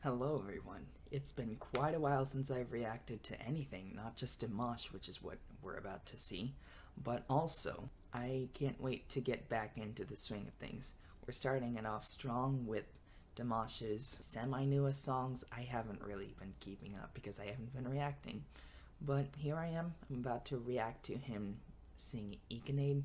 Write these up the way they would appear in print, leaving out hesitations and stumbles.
Hello everyone. It's been quite a while since I've reacted to anything, not just Dimash, which is what we're about to see, but also, I can't wait to get back into the swing of things. We're starting it off strong with Dimash's semi-newest songs. I haven't really been keeping up because I haven't been reacting, but here I am. I'm about to react to him sing Ikanaide,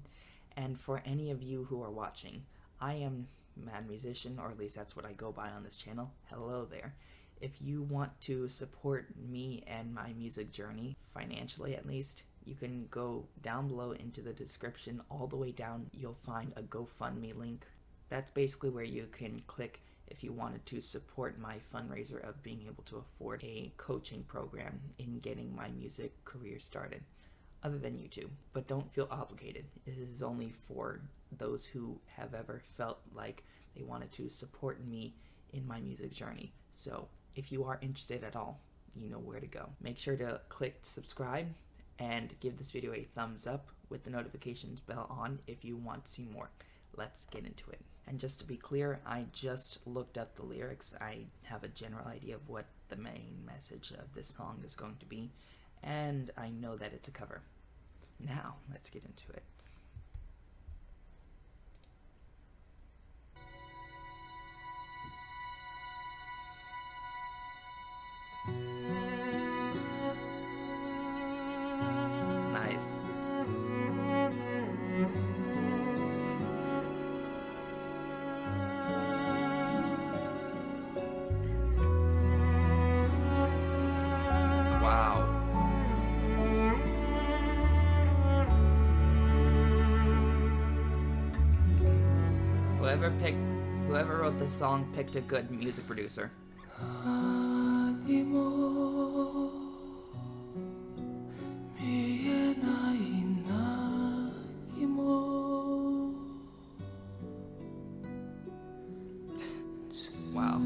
and for any of you who are watching, I am Mad Musician, or at least that's what I go by on this channel. Hello there. If you want to support me and my music journey, financially at least, you can go down below into the description. All the way down, you'll find a GoFundMe link. That's basically where you can click if you wanted to support my fundraiser of being able to afford a coaching program in getting my music career started, other than YouTube. But don't feel obligated. This is only for those who have ever felt like they wanted to support me in my music journey. So if you are interested at all, you know where to go. Make sure to click subscribe and give this video a thumbs up with the notifications bell on if you want to see more. Let's get into it. And just to be clear, I just looked up the lyrics. I have a general idea of what the main message of this song is going to be, and I know that it's a cover. Now, let's get into it. Nice. Wow. Whoever wrote this song picked a good music producer. Wow.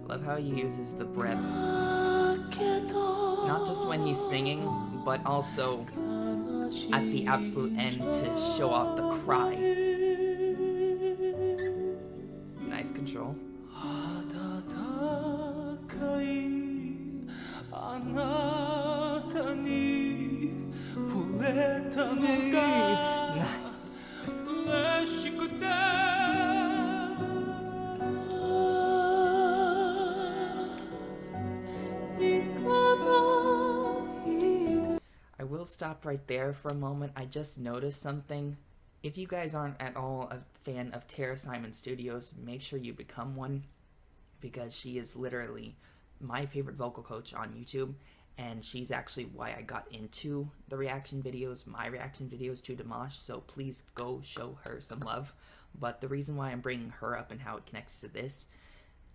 Love how he uses the breath, not just when he's singing, but also at the absolute end to show off the cry. Nice control. Nice. I will stop right there for a moment. I just noticed something. If you guys aren't at all a fan of Tara Simon Studios, make sure you become one, because she is literally my favorite vocal coach on YouTube, and she's actually why I got into the reaction videos, my reaction videos to Dimash, so please go show her some love. But the reason why I'm bringing her up and how it connects to this,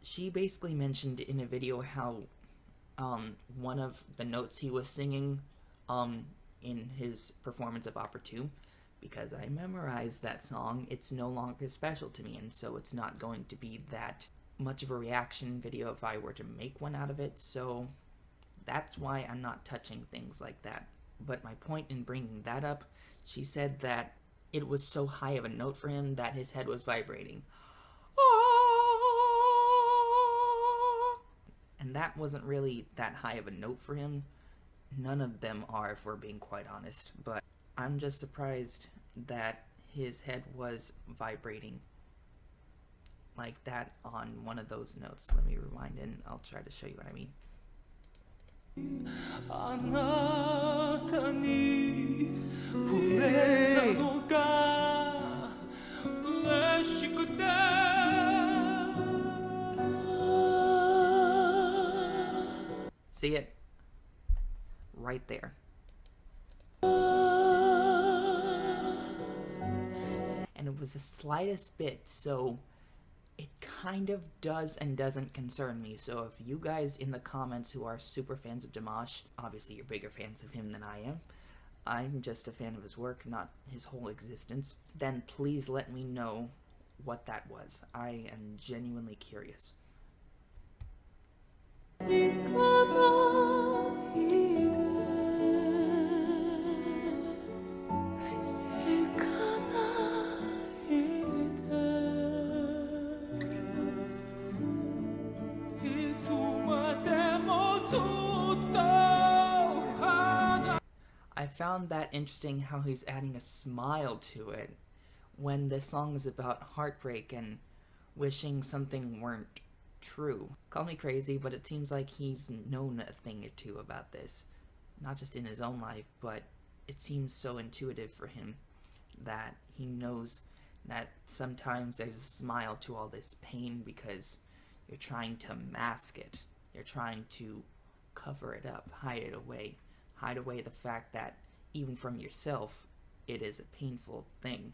she basically mentioned in a video how one of the notes he was singing in his performance of Opera 2, because I memorized that song, it's no longer special to me, and so it's not going to be that much of a reaction video if I were to make one out of it, so that's why I'm not touching things like that. But my point in bringing that up, she said that it was so high of a note for him that his head was vibrating. And that wasn't really that high of a note for him. None of them are, if we're being quite honest, but I'm just surprised that his head was vibrating like that on one of those notes. Let me rewind and I'll try to show you what I mean. See it? Right there. And it was the slightest bit, so it kind of does and doesn't concern me. So if you guys in the comments who are super fans of Dimash, obviously you're bigger fans of him than I am, I'm just a fan of his work, not his whole existence, then please let me know what that was. I am genuinely curious. Ikanaide. found that interesting how he's adding a smile to it when this song is about heartbreak and wishing something weren't true. Call me crazy, but it seems like he's known a thing or two about this. Not just in his own life, but it seems so intuitive for him that he knows that sometimes there's a smile to all this pain because you're trying to mask it. You're trying to cover it up, hide it away. Hide away the fact that even from yourself, it is a painful thing.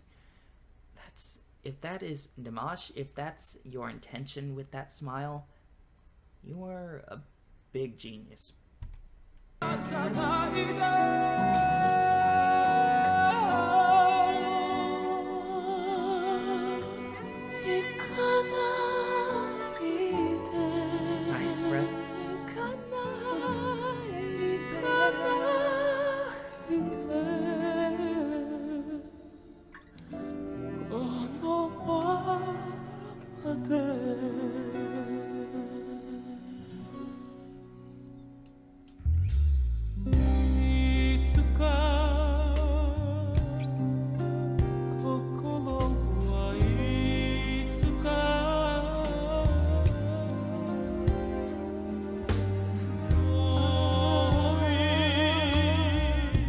If that is Dimash, if that's your intention with that smile, you are a big genius. Nice breath.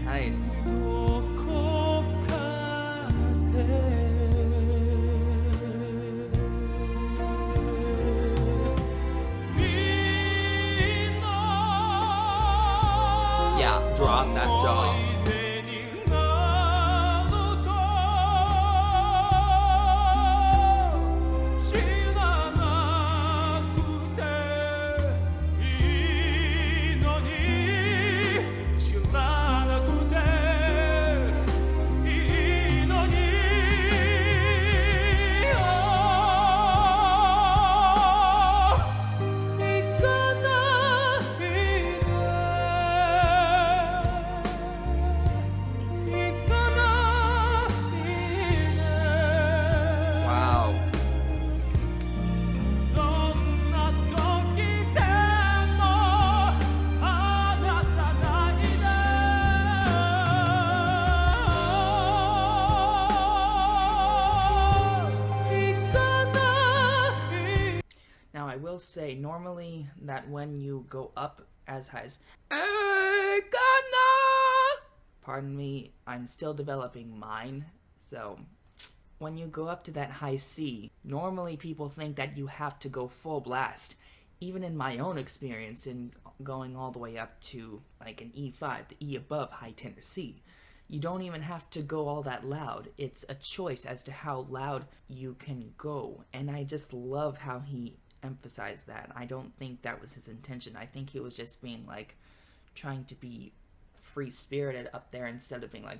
Nice. Yeah, drop that jaw. Now, I will say, normally, that when you go up as high as pardon me, I'm still developing mine, so when you go up to that high C, normally people think that you have to go full blast. Even in my own experience in going all the way up to like an E5, the E above high tenor C, you don't even have to go all that loud. It's a choice as to how loud you can go, and I just love how he emphasized that. I don't think that was his intention. I think he was just being like trying to be free spirited up there instead of being like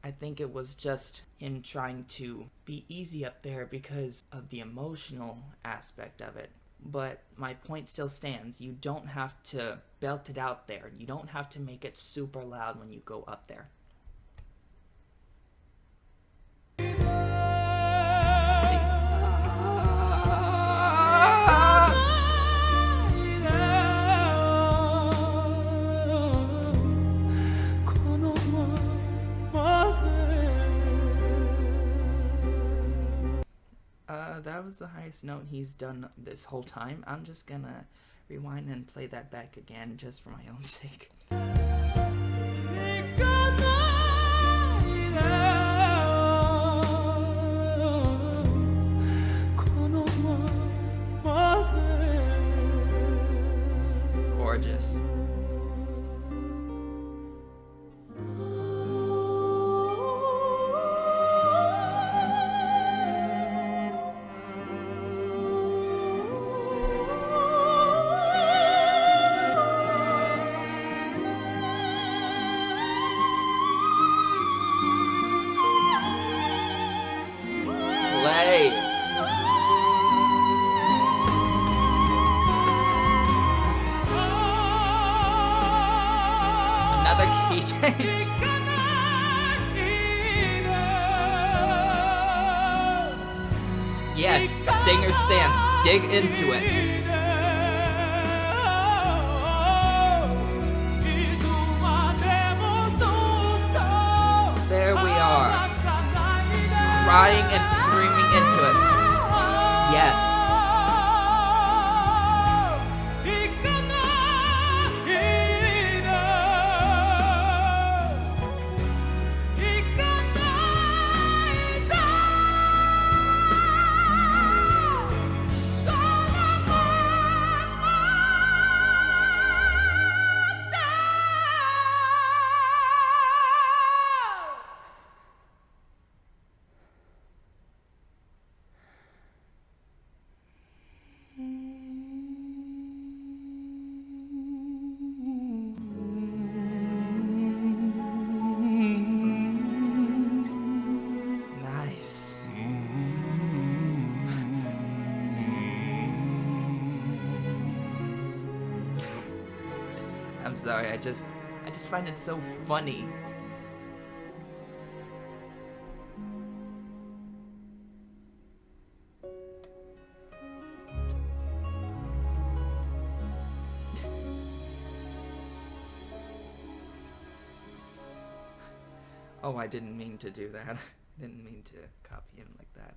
I think it was just him trying to be easy up there because of the emotional aspect of it. But my point still stands. You don't have to belt it out there. You don't have to make it super loud when you go up there. That was the highest note he's done this whole time. I'm just gonna rewind and play that back again just for my own sake. Gorgeous. Another key change. Yes, singer stance. Dig into it. crying and screaming into it. Yes. Nice. I'm sorry, I just find it so funny. Oh, I didn't mean to do that. I didn't mean to copy him like that.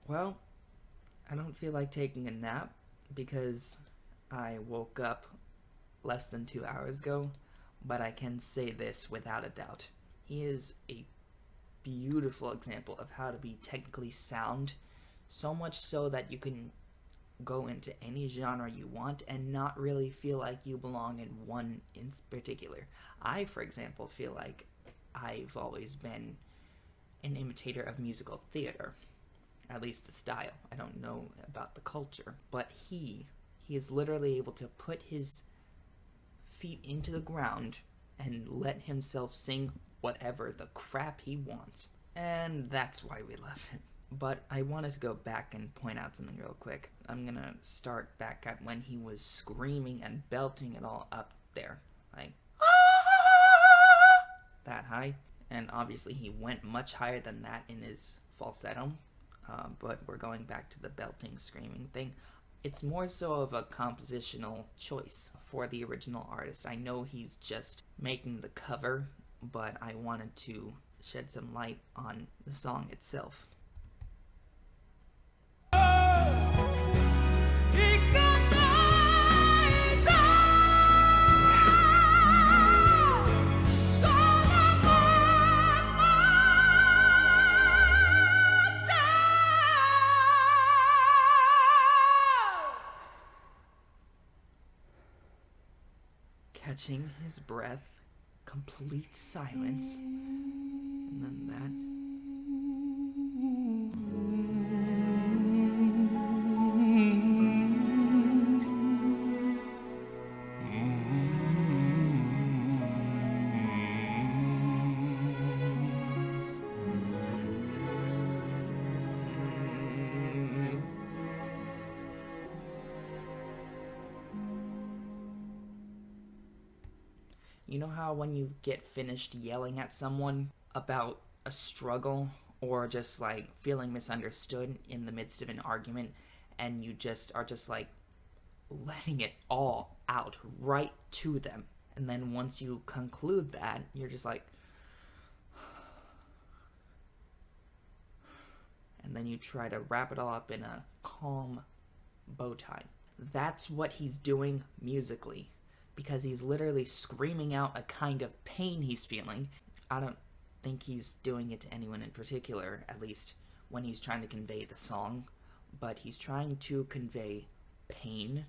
Well, I don't feel like taking a nap because I woke up less than 2 hours ago, but I can say this without a doubt. He is a beautiful example of how to be technically sound, so much so that you can go into any genre you want and not really feel like you belong in one in particular. I, for example, feel like I've always been an imitator of musical theater, at least the style. I don't know about the culture, but he is literally able to put his feet into the ground and let himself sing whatever the crap he wants. And that's why we love him. But I wanted to go back and point out something real quick. I'm gonna start back at when he was screaming and belting it all up there. Like, that high. And obviously he went much higher than that in his falsetto. But we're going back to the belting, screaming thing. It's more so of a compositional choice for the original artist. I know he's just making the cover, but I wanted to shed some light on the song itself. Catching his breath, complete silence, and then that. You know how when you get finished yelling at someone about a struggle or just like feeling misunderstood in the midst of an argument and you just are just like letting it all out right to them, and then once you conclude that, you're just like, and then you try to wrap it all up in a calm bow tie. That's what he's doing musically, because he's literally screaming out a kind of pain he's feeling. I don't think he's doing it to anyone in particular, at least when he's trying to convey the song, but he's trying to convey pain,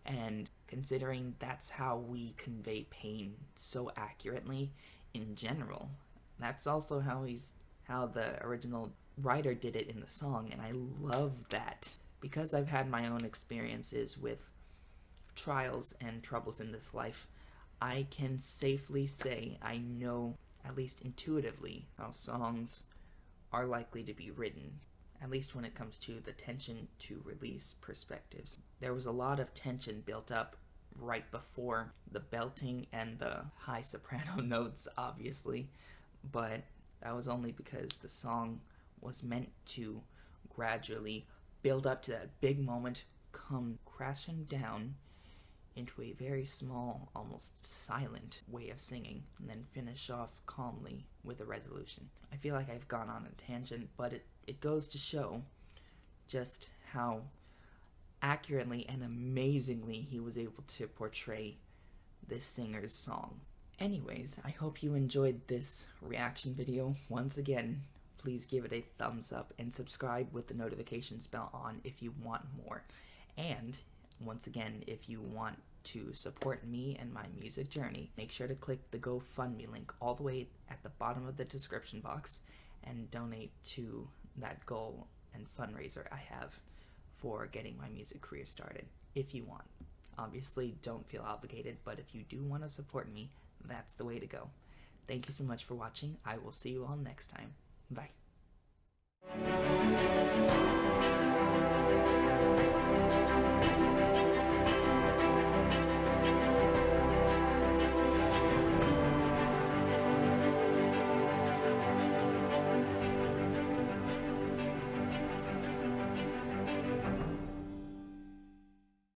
and considering that's how we convey pain so accurately in general, that's also how the original writer did it in the song, and I love that. Because I've had my own experiences with trials and troubles in this life, I can safely say I know, at least intuitively, how songs are likely to be written, at least when it comes to the tension to release perspectives. There was a lot of tension built up right before the belting and the high soprano notes, obviously, but that was only because the song was meant to gradually build up to that big moment, come crashing down into a very small, almost silent way of singing, and then finish off calmly with a resolution. I feel like I've gone on a tangent, but it goes to show just how accurately and amazingly he was able to portray this singer's song. Anyways, I hope you enjoyed this reaction video. Once again, please give it a thumbs up and subscribe with the notifications bell on if you want more. And once again, if you want to support me and my music journey, make sure to click the GoFundMe link all the way at the bottom of the description box and donate to that goal and fundraiser I have for getting my music career started, if you want. Obviously, don't feel obligated, but if you do want to support me, that's the way to go. Thank you so much for watching. I will see you all next time. Bye.